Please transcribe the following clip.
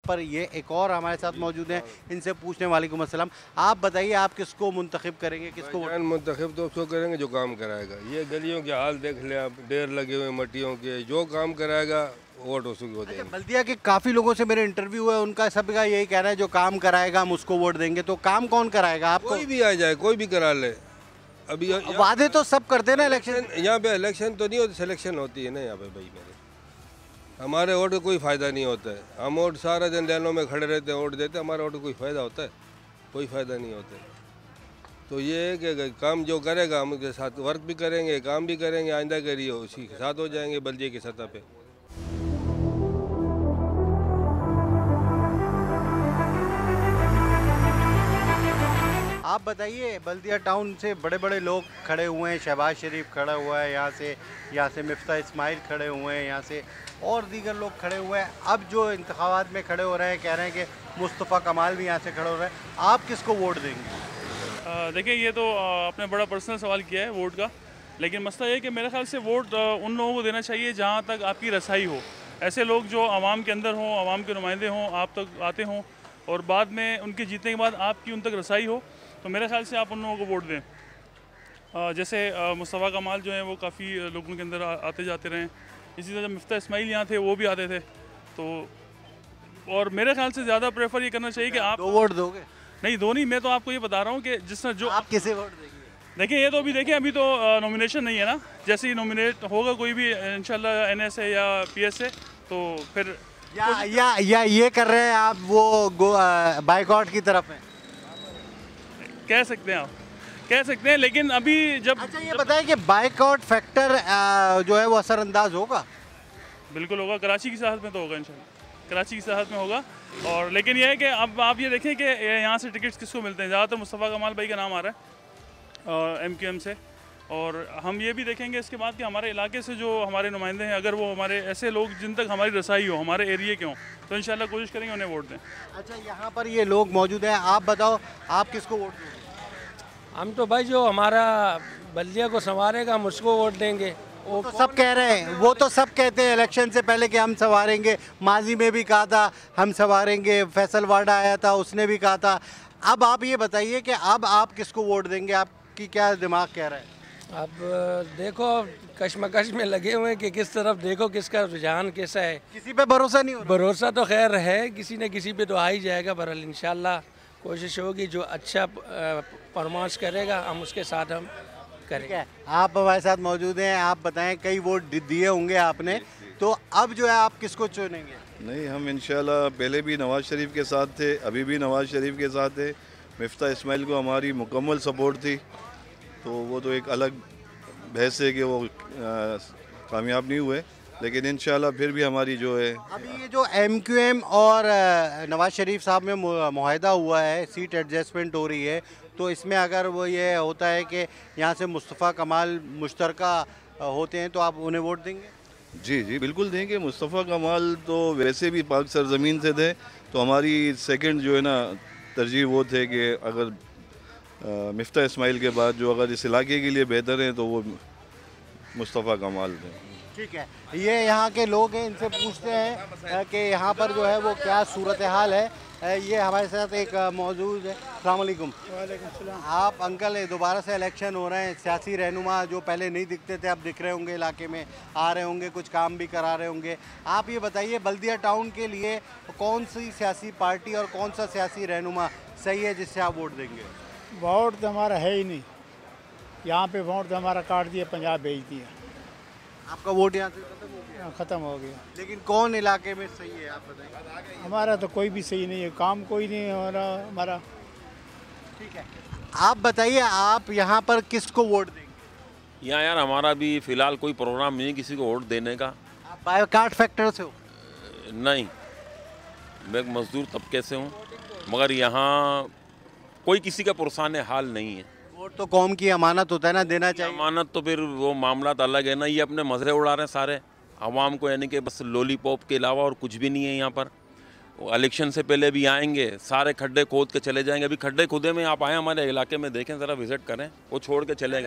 पर ये एक और हमारे साथ मौजूद हैं, इनसे पूछने वालेकुम अस्सलाम। आप बताइए आप किसको मुंतखब करेंगे, किसको मुंतखब तो उसको करेंगे जो काम कराएगा। ये गलियों के हाल देख ले आप, ढेर लगे हुए मट्टियों के, जो काम कराएगा वोट उसको देंगे। बल्दिया के काफ़ी लोगों से मेरे इंटरव्यू हुआ है, उनका सबका यही कहना है जो काम कराएगा हम उसको वोट देंगे। तो काम कौन कराएगा आपको? कोई भी आ जाए, कोई भी करा ले। अभी वादे तो सब करते ना इलेक्शन। यहाँ पे इलेक्शन तो नहीं होती, सिलेक्शन होती है ना यहाँ पे भाई मेरे। हमारे वोट का कोई फ़ायदा नहीं होता है। हम वोट सारा दिन लाइनों में खड़े रहते हैं, वोट देते हैं, हमारा वोट कोई फ़ायदा होता है? कोई फ़ायदा नहीं होता है। तो ये है कि काम जो करेगा हम उसके साथ वर्क भी करेंगे, काम भी करेंगे, आइंदा करिए उसी के साथ हो जाएंगे बल्दिया की सतह पे। आप बताइए, बल्दिया टाउन से बड़े बड़े लोग खड़े हुए हैं, शहबाज शरीफ खड़ा हुआ है यहाँ से मिफ्ता इस्माइल खड़े हुए हैं, यहाँ से और दीगर लोग खड़े हुए हैं। अब जो इंतखाबात में खड़े हो रहे हैं, कह रहे हैं कि मुस्तफ़ा कमाल भी यहाँ से खड़े हो रहे हैं। आप किसको वोट देंगे? देखिए, ये तो आपने बड़ा पर्सनल सवाल किया है वोट का, लेकिन मसला ये है कि मेरे ख्याल से वोट उन लोगों को देना चाहिए जहाँ तक आपकी रसाई हो। ऐसे लोग जो आवाम के अंदर हों, आवाम के नुमाइंदे हों, आप तक आते हों और बाद में उनके जीतने के बाद आपकी उन तक रसाई हो, तो मेरे ख्याल से आप उन लोगों को वोट दें। जैसे मुस्तफ़ा कमाल जो हैं वो काफ़ी लोगों के अंदर आते जाते रहे। इसी तरह जब मिफ्ता इस्माइल यहाँ थे वो भी आते थे। तो और मेरे ख्याल से ज़्यादा प्रेफर ये करना चाहिए कि आप दो वोट दोगे? नहीं, दो नहीं, मैं तो आपको ये बता रहा हूँ कि जिस तरह जो आप किसे वोट देंगे? देखिए, ये तो अभी देखें, अभी तो नॉमिनेशन नहीं है ना। जैसे ही नॉमिनेट होगा कोई भी इंशाल्लाह NS या PS से, तो फिर या ये कर रहे हैं आप वो बाइकआउट की तरफ हैं? कह सकते हैं, आप कह सकते हैं, लेकिन अभी जब अच्छा ये बताएं कि बाइकआउट फैक्टर जो है वो असरअंदाज होगा? बिल्कुल होगा, कराची की साहत में तो होगा इंशाल्लाह, कराची की साहत में होगा। और लेकिन यह है कि अब आप ये देखें कि यहाँ से टिकट्स किसको मिलते हैं। ज़्यादातर मुस्तफ़ा कमाल भाई का नाम आ रहा है MQM से। और हम ये भी देखेंगे इसके बाद कि हमारे इलाके से जो हमारे नुमाइंदे हैं, अगर वो हमारे ऐसे लोग जिन तक हमारी रसाई हो, हमारे एरिए के हों, तो इंशाल्लाह कोशिश करेंगे उन्हें वोट दें। अच्छा, यहाँ पर ये लोग मौजूद हैं, आप बताओ आप किसको वोट देंगे? हम तो भाई जो हमारा बल्दिया को संवारेगा हम उसको वोट देंगे। वो तो सब कह रहे हैं, वो तो सब कहते हैं इलेक्शन से पहले कि हम संवारेंगे। माजी में भी कहा था हम संवारेंगे, फैसल वाडा आया था उसने भी कहा था। अब आप ये बताइए कि अब आप किसको वोट देंगे, आपकी क्या दिमाग कह रहा है? अब देखो, कश्मकश में लगे हुए हैं कि किस तरफ देखो, किसका रुझान कैसा है। किसी पे भरोसा नहीं हो रहा? भरोसा तो खैर है, किसी न किसी पे तो आ ही जाएगा। बहरहाल इंशाल्लाह कोशिश होगी, जो अच्छा परफॉर्मेंस करेगा हम उसके साथ हम करेंगे। आप हमारे साथ मौजूद हैं, आप बताएं, कई वोट दिए होंगे आपने, तो अब जो है आप किसको चुनेंगे? नहीं, हम इंशाल्लाह पहले भी नवाज़ शरीफ के साथ थे, अभी भी नवाज़ शरीफ के साथ थे। मिफ्ता इस्माइल को हमारी मुकम्मल सपोर्ट थी, तो वो तो एक अलग बहस है कि वो कामयाब नहीं हुए, लेकिन इंशाल्लाह फिर भी हमारी जो है। अभी ये जो MQM और नवाज़ शरीफ साहब में मुआहदा हुआ है, सीट एडजस्टमेंट हो रही है, तो इसमें अगर वो ये होता है कि यहाँ से मुस्तफ़ा कमाल मुश्तरका होते हैं तो आप उन्हें वोट देंगे? जी जी बिल्कुल देंगे। मुस्तफ़ा कमाल तो वैसे भी पाक सरजमीन से थे, तो हमारी सेकंड जो है ना तरजीह वो थे कि अगर मिफ्ता इस्माइल के बाद जो अगर इस इलाके के लिए बेहतर हैं तो वो मुस्तफ़ा कमाल थे। ठीक है, ये यहाँ के लोग हैं, इनसे पूछते हैं कि यहाँ पर जो है वो क्या सूरत हाल है। ये हमारे साथ एक मौजूद है। अस्सलाम वालेकुम। वालेकुम सलाम। आप अंकल, दोबारा से इलेक्शन हो रहे हैं, सियासी रहनुमा जो पहले नहीं दिखते थे अब दिख रहे होंगे, इलाके में आ रहे होंगे, कुछ काम भी करा रहे होंगे। आप ये बताइए, बल्दिया टाउन के लिए कौन सी सियासी पार्टी और कौन सा सियासी रहनुमा सही है जिससे आप वोट देंगे? वोट तो हमारा है ही नहीं, यहाँ पे वोट तो हमारा काट दिया, पंजाब भेज दिया। आपका वोट यहाँ से खत्म हो गया? ख़त्म हो गया। लेकिन कौन इलाके में सही है आप बताइए? हमारा तो कोई भी सही नहीं है, काम कोई नहीं है हमारा। ठीक है, आप बताइए आप यहाँ पर किसको वोट देंगे? यहाँ यार हमारा भी फ़िलहाल कोई प्रोग्राम नहीं है किसी को वोट देने का। आप बायोकार्ड फैक्टर से हो? नहीं, मैं एक मज़दूर तबके से हूँ, मगर यहाँ कोई किसी का पुरसान हाल नहीं है। वोट तो कौम की अमानत होता है ना, देना चाहिए। अमानत तो फिर वो मामला अलग है ना। ये अपने मज़रे उड़ा रहे हैं सारे आवाम को, यानी कि बस लॉलीपॉप के अलावा और कुछ भी नहीं है यहाँ पर। इलेक्शन से पहले भी आएंगे, सारे खड्डे खोद के चले जाएंगे। अभी खड्डे खुदे में आप आए हमारे इलाके में देखें, ज़रा विज़िट करें, वो छोड़ के चले गए।